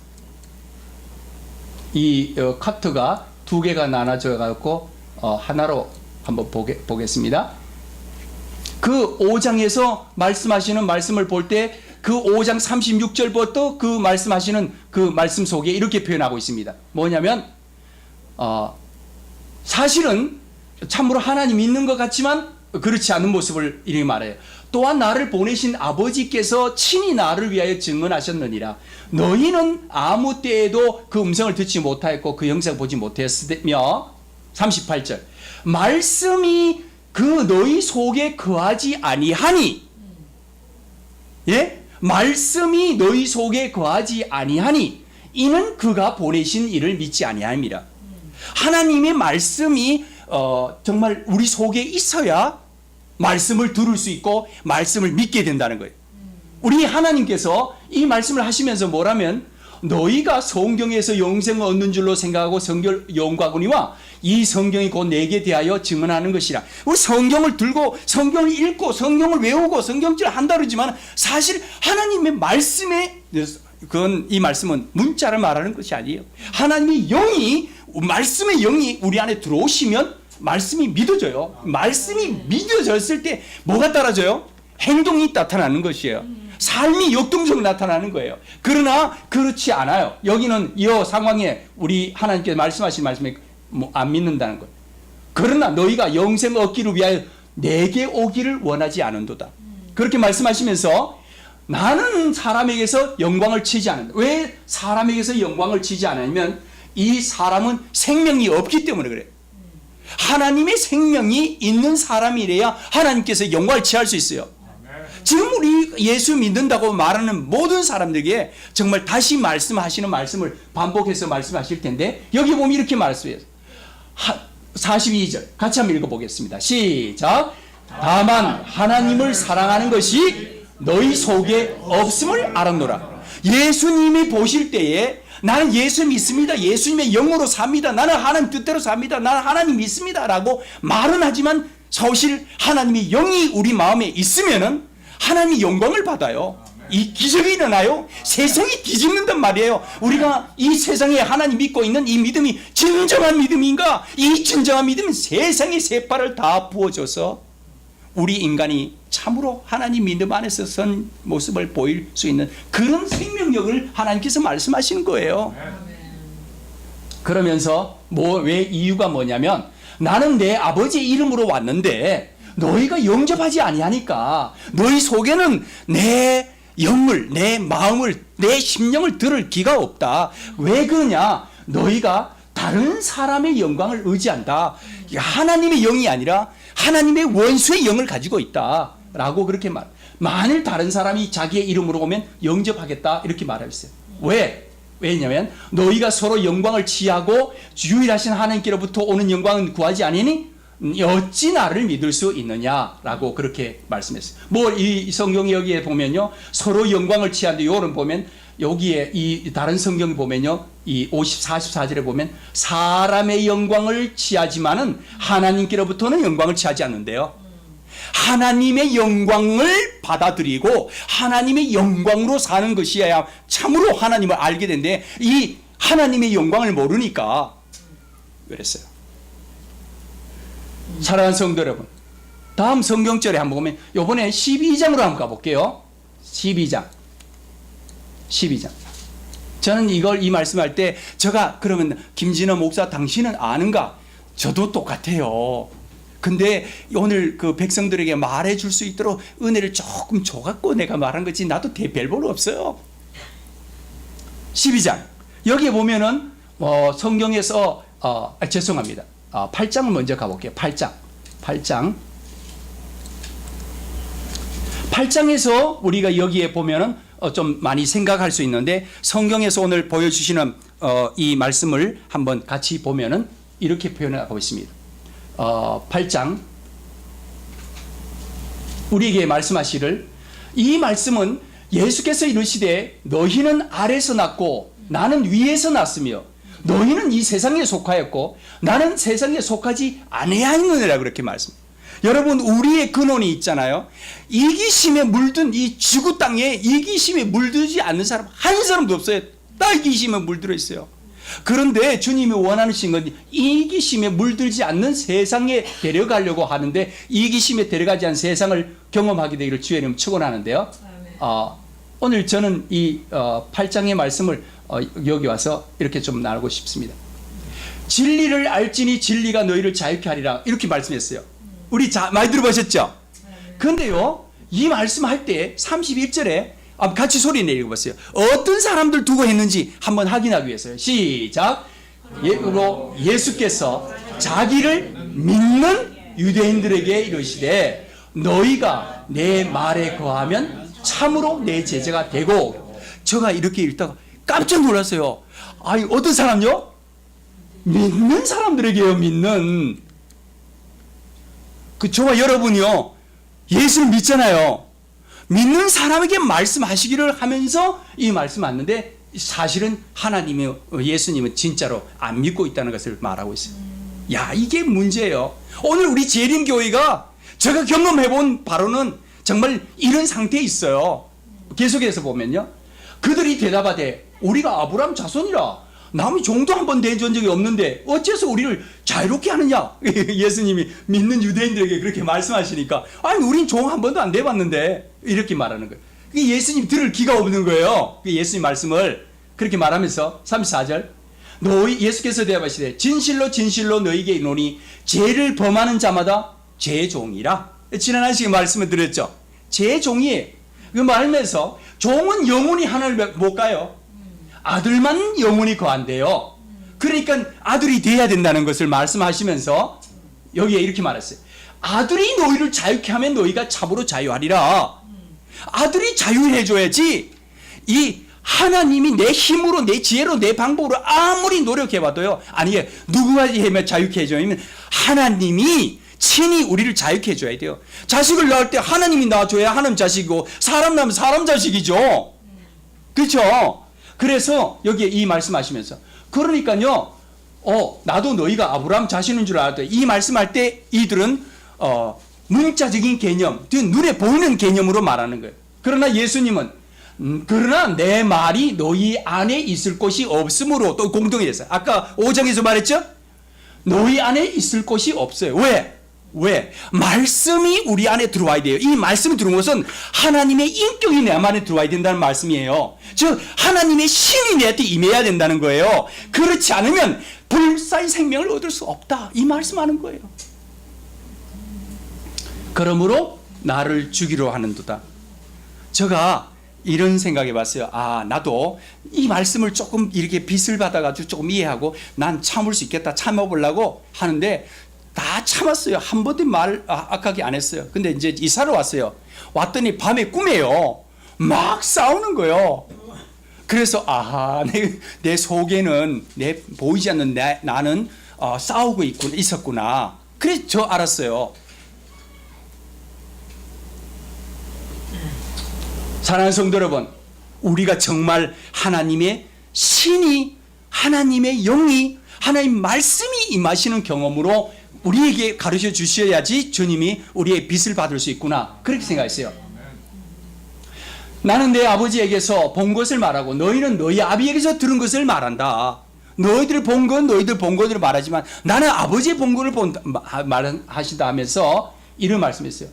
이 카트가 두 개가 나눠져 갖고 하나로 한번 보겠습니다. 그 5장에서 말씀하시는 말씀을 볼 때 그 5장 36절부터 그 말씀하시는 그 말씀 속에 이렇게 표현하고 있습니다. 뭐냐면 사실은 참으로 하나님 믿는 것 같지만 그렇지 않은 모습을 이렇게 말해요. 또한 나를 보내신 아버지께서 친히 나를 위하여 증언하셨느니라. 너희는 아무 때에도 그 음성을 듣지 못하였고 그 영상을 보지 못했으며 38절 말씀이 그 너희 속에 거하지 아니하니 예? 말씀이 너희 속에 거하지 아니하니 이는 그가 보내신 이를 믿지 아니함이라. 하나님의 말씀이 정말 우리 속에 있어야 말씀을 들을 수 있고 말씀을 믿게 된다는 거예요. 우리 하나님께서 이 말씀을 하시면서 뭐라면 너희가 성경에서 영생을 얻는 줄로 생각하고 성경을 연구하거니와 이 성경이 곧 내게 대하여 증언하는 것이라. 우리 성경을 들고 성경을 읽고 성경을 외우고 성경질을 한다 그러지만 사실 하나님의 말씀에 그건 이 말씀은 문자를 말하는 것이 아니에요. 하나님의 영이 말씀의 영이 우리 안에 들어오시면 말씀이 믿어져요. 말씀이 믿어졌을 때 뭐가 따라져요? 행동이 나타나는 것이에요. 삶이 역동적으로 나타나는 거예요. 그러나 그렇지 않아요. 여기는 이 상황에 우리 하나님께서 말씀하신 말씀에 안 믿는다는 거예요. 그러나 너희가 영생을 얻기를 위하여 내게 오기를 원하지 않은도다. 그렇게 말씀하시면서 나는 사람에게서 영광을 치지 않는다. 왜 사람에게서 영광을 치지 않으면 이 사람은 생명이 없기 때문에 그래요. 하나님의 생명이 있는 사람이래야 하나님께서 영광을 취할 수 있어요. 지금 우리 예수 믿는다고 말하는 모든 사람들에게 정말 다시 말씀하시는 말씀을 반복해서 말씀하실 텐데 여기 보면 이렇게 말씀해요. 42절 같이 한번 읽어보겠습니다. 시작. 다만 하나님을 사랑하는 것이 너희 속에 없음을 알았노라. 예수님이 보실 때에 나는 예수 믿습니다. 예수님의 영으로 삽니다. 나는 하나님 뜻대로 삽니다. 나는 하나님 믿습니다. 라고 말은 하지만 사실 하나님의 영이 우리 마음에 있으면은 하나님이 영광을 받아요. 이 기적이 일어나요. 세상이 뒤집는단 말이에요. 우리가 이 세상에 하나님 믿고 있는 이 믿음이 진정한 믿음인가? 이 진정한 믿음은 세상의 세파를 다 부어줘서 우리 인간이 참으로 하나님 믿음 안에서 선 모습을 보일 수 있는 그런 생명력을 하나님께서 말씀하시는 거예요. 그러면서 왜 이유가 뭐냐면 나는 내 아버지의 이름으로 왔는데 너희가 영접하지 아니하니까 너희 속에는 내 영을, 내 마음을, 내 심령을 들을 기가 없다. 왜 그러냐? 너희가 다른 사람의 영광을 의지한다. 하나님의 영이 아니라 하나님의 원수의 영을 가지고 있다. 라고 그렇게 만일 다른 사람이 자기의 이름으로 오면 영접하겠다. 이렇게 말했어요. 왜? 왜냐하면 너희가 서로 영광을 취하고 유일하신 하나님께로부터 오는 영광은 구하지 아니니 어찌 나를 믿을 수 있느냐라고 그렇게 말씀했어요. 이 성경 여기에 보면요, 서로 영광을 취하는데 요런 보면 여기에 이 다른 성경을 보면요, 이 44절에 보면 사람의 영광을 취하지만은 하나님께로부터는 영광을 취하지 않는데요. 하나님의 영광을 받아들이고 하나님의 영광으로 사는 것이어야 참으로 하나님을 알게 되는데 이 하나님의 영광을 모르니까 그랬어요. 사랑하는 성도 여러분, 다음 성경절에 한번 보면 이번에 12장으로 한번 가볼게요. 12장. 저는 이 말씀할 때 제가 그러면 김진호 목사 당신은 아는가? 저도 똑같아요. 근데 오늘 그 백성들에게 말해 줄 수 있도록 은혜를 조금 줘갖고 내가 말한 거지 나도 별볼 없어요. 12장. 여기에 보면은 성경에서 죄송합니다. 8장을 먼저 가볼게요. 8장에서 우리가 여기에 보면은 좀 많이 생각할 수 있는데 성경에서 오늘 보여주시는 이 말씀을 한번 같이 보면은 이렇게 표현하고 있습니다. 8장 우리에게 말씀하시를 이 말씀은 예수께서 이르시되 너희는 아래서 났고 나는 위에서 났으며 너희는 이 세상에 속하였고 나는 세상에 속하지 아니하였느니라 그렇게 말씀합니다. 여러분 우리의 근원이 있잖아요. 이기심에 물든 이 지구 땅에 이기심에 물들지 않는 사람 한 사람도 없어요. 다 이기심에 물들어 있어요. 그런데 주님이 원하시는 건 이기심에 물들지 않는 세상에 데려가려고 하는데 이기심에 데려가지 않은 세상을 경험하게 되기를 주의 이름 축원하는데요. 오늘 저는 이 8장의 말씀을 여기 와서 이렇게 좀 나누고 싶습니다. 진리를 알지니 진리가 너희를 자유케 하리라 이렇게 말씀했어요. 우리 많이 들어보셨죠? 그런데요 이 말씀할 때 31절에 같이 소리 내리고 보세요. 어떤 사람들 두고 했는지 한번 확인하기 위해서요. 시작. 예수께서 자기를 믿는 유대인들에게 이르시되 너희가 내 말에 거하면 참으로 내 제자가 되고, 제가 이렇게 읽다가 깜짝 놀랐어요. 아니 어떤 사람요? 믿는 사람들에게요. 믿는 저와 여러분이요 예수를 믿잖아요. 믿는 사람에게 말씀하시기를 하면서 이 말씀 왔는데 사실은 하나님이 예수님은 진짜로 안 믿고 있다는 것을 말하고 있어요. 야 이게 문제예요. 오늘 우리 재림교회가 제가 경험해본 바로는 정말 이런 상태에 있어요. 계속해서 보면요 그들이 대답하되 우리가 아브라함 자손이라 남이 종도 한 번 된 적이 없는데 어째서 우리를 자유롭게 하느냐. 예수님이 믿는 유대인들에게 그렇게 말씀하시니까 아니 우린 종 한 번도 안 돼봤는데 이렇게 말하는 거예요. 예수님 들을 기가 없는 거예요. 예수님 말씀을 그렇게 말하면서 34절 예수께서 대답하시되 진실로 진실로 너희에게 이르노니 죄를 범하는 자마다 제 종이라. 지난 시간에 말씀을 드렸죠. 제 종이에요. 그 말하면서 종은 영원히 하늘을 못 가요. 아들만 영원히 거한대요. 그러니까 아들이 돼야 된다는 것을 말씀하시면서 여기에 이렇게 말했어요. 아들이 너희를 자유케 하면 너희가 참으로 자유하리라. 아들이 자유해줘야지 이 하나님이 내 힘으로 내 지혜로 내 방법으로 아무리 노력해봐도요 아니 누구가 하면 자유케 해줘야면 하나님이 친히 우리를 자유케 해줘야 돼요. 자식을 낳을 때 하나님이 낳아줘야 하나님 자식이고 사람 낳으면 사람 자식이죠. 그렇죠? 그래서 여기에 이 말씀하시면서 그러니까요 나도 너희가 아브라함 자신인 줄 알았더니 이 말씀할 때 이들은 문자적인 개념, 눈에 보이는 개념으로 말하는 거예요. 그러나 예수님은 그러나 내 말이 너희 안에 있을 곳이 없으므로 또 공동이 됐어요. 아까 5장에서 말했죠? 너희 안에 있을 곳이 없어요. 왜? 말씀이 우리 안에 들어와야 돼요. 이 말씀이 들어온 것은 하나님의 인격이 내 안에 들어와야 된다는 말씀이에요. 즉 하나님의 신이 내한테 임해야 된다는 거예요. 그렇지 않으면 불사의 생명을 얻을 수 없다. 이 말씀하는 거예요. 그러므로 나를 죽이려 하는도다. 제가 이런 생각해 봤어요. 나도 이 말씀을 조금 이렇게 빚을 받아가지고 조금 이해하고 난 참을 수 있겠다 참아보려고 하는데 다 참았어요. 한 번도 말 악하게 안 했어요. 근데 이제 이사를 왔어요. 왔더니 밤에 꿈에요 막 싸우는 거예요. 그래서 내 속에는 보이지 않는 나는 싸우고 있었구나. 그래서 저 알았어요. 사랑하는 성도 여러분, 우리가 정말 하나님의 신이, 하나님의 영이, 하나님 말씀이 임하시는 경험으로 우리에게 가르쳐 주셔야지 주님이 우리의 빚을 받을 수 있구나. 그렇게 생각했어요. 나는 내 아버지에게서 본 것을 말하고 너희는 너희 아비에게서 들은 것을 말한다. 너희들 본 건 너희들 본 것을 말하지만 나는 아버지의 본 것을 말하신다 하면서 이런 말씀했어요.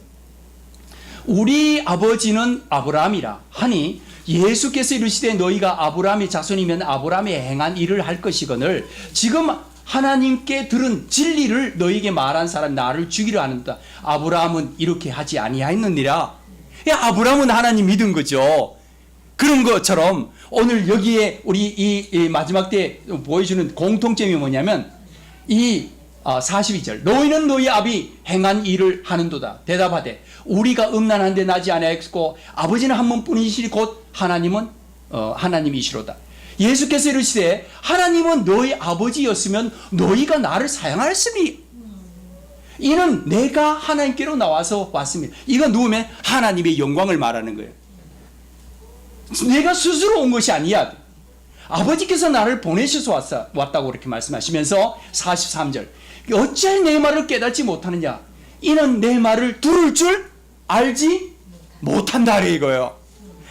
우리 아버지는 아브라함이라 하니 예수께서 이르시되 너희가 아브라함의 자손이면 아브라함이 행한 일을 할 것이거늘 지금 하나님께 들은 진리를 너희에게 말한 사람 나를 죽이려 하는다. 아브라함은 이렇게 하지 아니하였느니라. 아브라함은 하나님 믿은 거죠. 그런 것처럼 오늘 여기에 우리 이 마지막 때 보여주는 공통점이 뭐냐면 이 42절 너희는 너희 아비 행한 일을 하는도다. 대답하되 우리가 음란한데 나지 아니하였고 아버지는 한 분뿐이시니 곧 하나님은 하나님이시로다. 예수께서 이르시되 하나님은 너희 아버지였으면 너희가 나를 사랑하였으니 이는 내가 하나님께로 나와서 왔습니다. 이거 누우면 하나님의 영광을 말하는 거예요. 내가 스스로 온 것이 아니야. 아버지께서 나를 보내셔서 왔다고 그렇게 말씀하시면서 43절 어찌 내 말을 깨닫지 못하느냐. 이는 내 말을 들을 줄 알지 못한다 이거예요.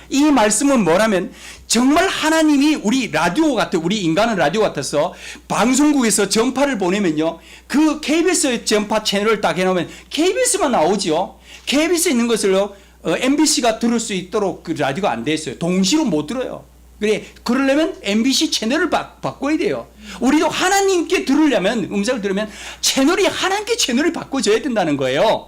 이 말씀은 뭐라면 정말 하나님이 우리 라디오 같아, 우리 인간은 라디오 같아서 방송국에서 전파를 보내면요 그 KBS 전파 채널을 딱 해놓으면 KBS만 나오지요. KBS에 있는 것을 MBC가 들을 수 있도록 그 라디오가 안 돼 있어요. 동시로 못 들어요. 그래, 그러려면 MBC 채널을 바꿔야 돼요. 우리도 하나님께 들으려면, 음성을 들으면 채널이 하나님께 채널을 바꿔줘야 된다는 거예요.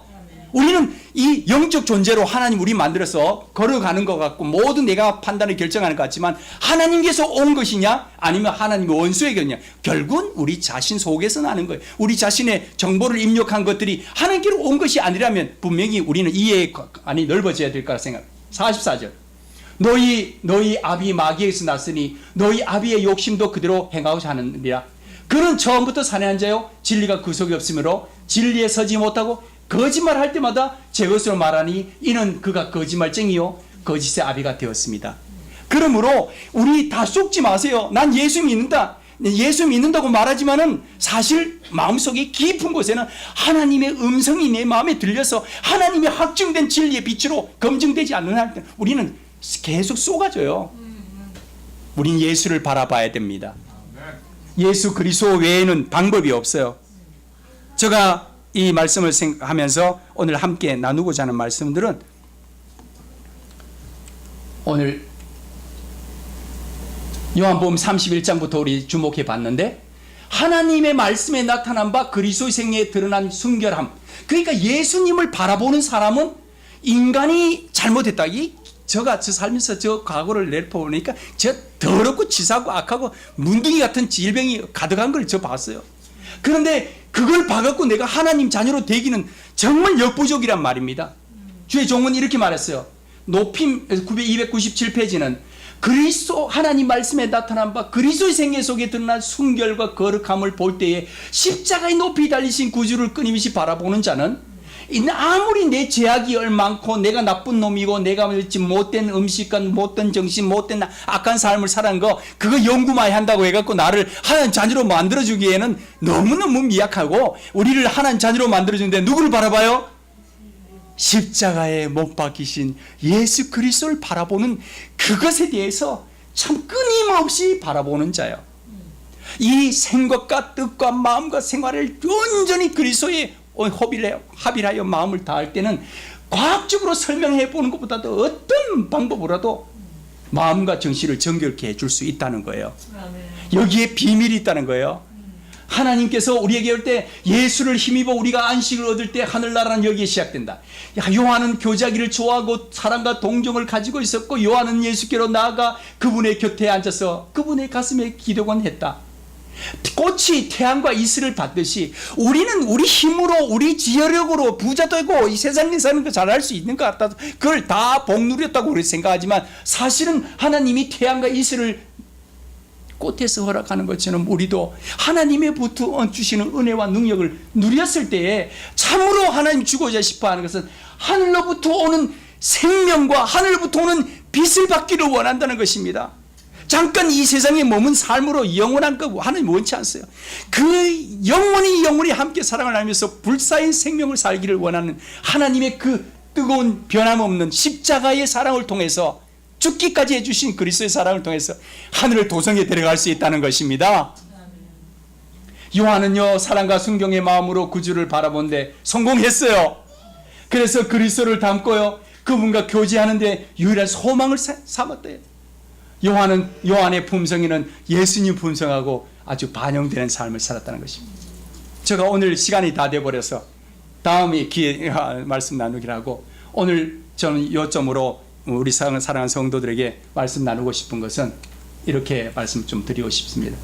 우리는 이 영적 존재로 하나님 우리 만들어서 걸어가는 것 같고 모든 내가 판단을 결정하는 것 같지만 하나님께서 온 것이냐 아니면 하나님의 원수에게냐, 결국은 우리 자신 속에서 나는 거예요. 우리 자신의 정보를 입력한 것들이 하나님께로 온 것이 아니라면 분명히 우리는 이해의 안이 넓어져야 될 거라 생각합니다. 44절, 너희 아비 마귀에서 났으니 너희 아비의 욕심도 그대로 행하고자 하느니라. 그는 처음부터 산에 앉아요 진리가 그 속에 없으므로 진리에 서지 못하고 거짓말할 때마다 제 것으로 말하니 이는 그가 거짓말쟁이요 거짓의 아비가 되었습니다. 그러므로 우리 다 속지 마세요. 난 예수 믿는다. 예수 믿는다고 말하지만은 사실 마음속에 깊은 곳에는 하나님의 음성이 내 마음에 들려서 하나님의 확증된 진리의 빛으로 검증되지 않는 한 우리는 계속 쏘가져요. 우린 예수를 바라봐야 됩니다. 예수 그리스도 외에는 방법이 없어요. 제가 이 말씀을 생각하면서 오늘 함께 나누고자 하는 말씀들은 오늘 요한복음 31장부터 우리 주목해 봤는데 하나님의 말씀에 나타난 바 그리스도의 생애에 드러난 순결함, 그러니까 예수님을 바라보는 사람은 인간이 잘못했다. 제가 저 살면서 저 과거를 내려보니까 저 더럽고 치사하고 악하고 문둥이 같은 질병이 가득한 걸 저 봤어요. 그런데 그걸 봐갖고 내가 하나님 자녀로 되기는 정말 역부족이란 말입니다. 주의 종은 이렇게 말했어요. 높임 297페이지는 그리스도 하나님 말씀에 나타난 바 그리스도의 생애 속에 드러난 순결과 거룩함을 볼 때에 십자가의 높이 달리신 구주를 끊임없이 바라보는 자는 아무리 내 죄악이 많고 내가 나쁜 놈이고 내가 못된 음식과 못된 정신 못된 악한 삶을 살아간 거 그거 연구 많이 한다고 해갖고 나를 하나님 자녀로 만들어주기에는 너무너무 미약하고 우리를 하나님 자녀로 만들어주는데 누구를 바라봐요? 십자가에 못 박히신 예수 그리스도를 바라보는 그것에 대해서 참 끊임없이 바라보는 자요. 이 생각과 뜻과 마음과 생활을 온전히 그리스도에 합일하여 마음을 다할 때는 과학적으로 설명해 보는 것보다도 어떤 방법으로라도 마음과 정신을 정결케 해줄 수 있다는 거예요. 여기에 비밀이 있다는 거예요. 하나님께서 우리에게 올 때 예수를 힘입어 우리가 안식을 얻을 때 하늘나라는 여기에 시작된다. 요한은 교제하기를 좋아하고 사랑과 동정을 가지고 있었고 요한은 예수께로 나아가 그분의 곁에 앉아서 그분의 가슴에 기도곤 했다. 꽃이 태양과 이슬을 받듯이 우리는 우리 힘으로 우리 지혜력으로 부자 되고 이 세상에 사는 거 잘할 수 있는 것 같아서 그걸 다 복누렸다고 우리 생각하지만 사실은 하나님이 태양과 이슬을 꽃에서 허락하는 것처럼 우리도 하나님의부터 주시는 은혜와 능력을 누렸을 때에 참으로 하나님 주고자 싶어하는 것은 하늘로부터 오는 생명과 하늘로부터 오는 빛을 받기를 원한다는 것입니다. 잠깐 이 세상에 머문 삶으로 영원한 거고 하나님 원치 않으세요. 그 영원히 함께 사랑을 나누면서 불사인 생명을 살기를 원하는 하나님의 그 뜨거운 변함없는 십자가의 사랑을 통해서 죽기까지 해주신 그리스도의 사랑을 통해서 하늘을 도성에 데려갈 수 있다는 것입니다. 요한은요 사랑과 순경의 마음으로 구주를 바라본데 성공했어요. 그래서 그리스도를 닮고요 그분과 교제하는데 유일한 소망을 삼았대요. 요한은 요한의 품성에는 예수님 품성하고 아주 반영되는 삶을 살았다는 것입니다. 제가 오늘 시간이 다 돼버려서 다음에 기회 말씀 나누기를 하고 오늘 저는 요점으로 우리 사랑하는 성도들에게 말씀 나누고 싶은 것은 이렇게 말씀 좀 드리고 싶습니다.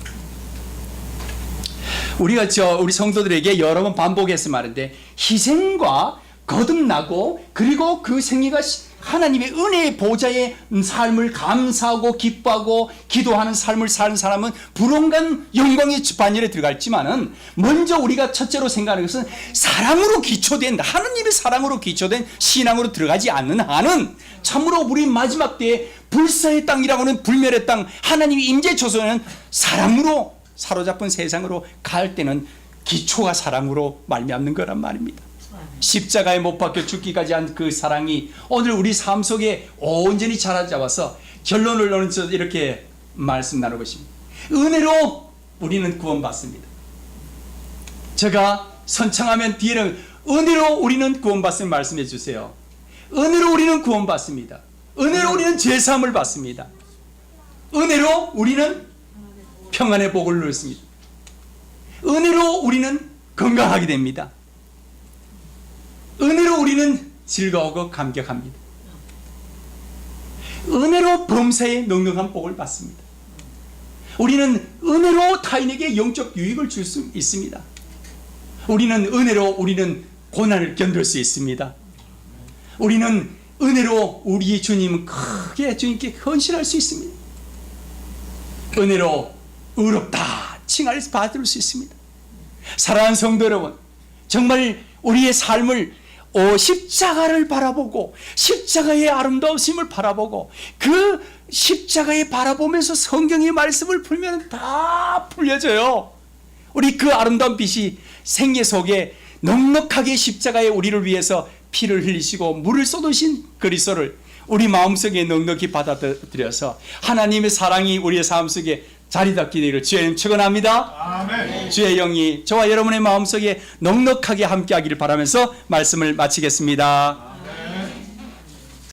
우리가 우리 성도들에게 여러 번 반복해서 말인데 희생과 거듭나고 그리고 그 생애가 하나님의 은혜의 보좌의 삶을 감사하고 기뻐하고 기도하는 삶을 사는 사람은 불온간 영광의 반열에 들어갔지만은 먼저 우리가 첫째로 생각하는 것은 사랑으로 기초된 하나님의 사랑으로 기초된 신앙으로 들어가지 않는 한은 참으로 우리 마지막 때에 불사의 땅이라고 하는 불멸의 땅 하나님의 임재 초소는 사랑으로 사로잡은 세상으로 갈 때는 기초가 사랑으로 말미암는 거란 말입니다. 십자가에 못 박혀 죽기까지 한 그 사랑이 오늘 우리 삶 속에 온전히 자라잡아서 결론을 내서 이렇게 말씀 나누고 있습니다. 은혜로 우리는 구원받습니다. 제가 선창하면 뒤에는 은혜로 우리는 구원받음을 말씀해 주세요. 은혜로 우리는 구원받습니다. 은혜로 우리는 죄사함을 받습니다. 은혜로 우리는 평안의 복을 누렸습니다. 은혜로 우리는 건강하게 됩니다. 은혜로 우리는 즐거워하고 감격합니다. 은혜로 범사에 넉넉한 복을 받습니다. 우리는 은혜로 타인에게 영적 유익을 줄 수 있습니다. 우리는 은혜로 우리는 고난을 견딜 수 있습니다. 우리는 은혜로 우리 주님 크게 주님께 헌신할 수 있습니다. 은혜로 의롭다 칭할 받을 수 있습니다. 사랑하는 성도 여러분, 정말 우리의 삶을 십자가를 바라보고 십자가의 아름다우심을 바라보고 그 십자가에 바라보면서 성경의 말씀을 풀면 다 풀려져요. 우리 그 아름다운 빛이 생애 속에 넉넉하게 십자가에 우리를 위해서 피를 흘리시고 물을 쏟으신 그리스도를 우리 마음속에 넉넉히 받아들여서 하나님의 사랑이 우리의 삶 속에 자리 잡게 되기를 주의 이름 축원합니다. 아멘. 주의 영이 저와 여러분의 마음속에 넉넉하게 함께하기를 바라면서 말씀을 마치겠습니다.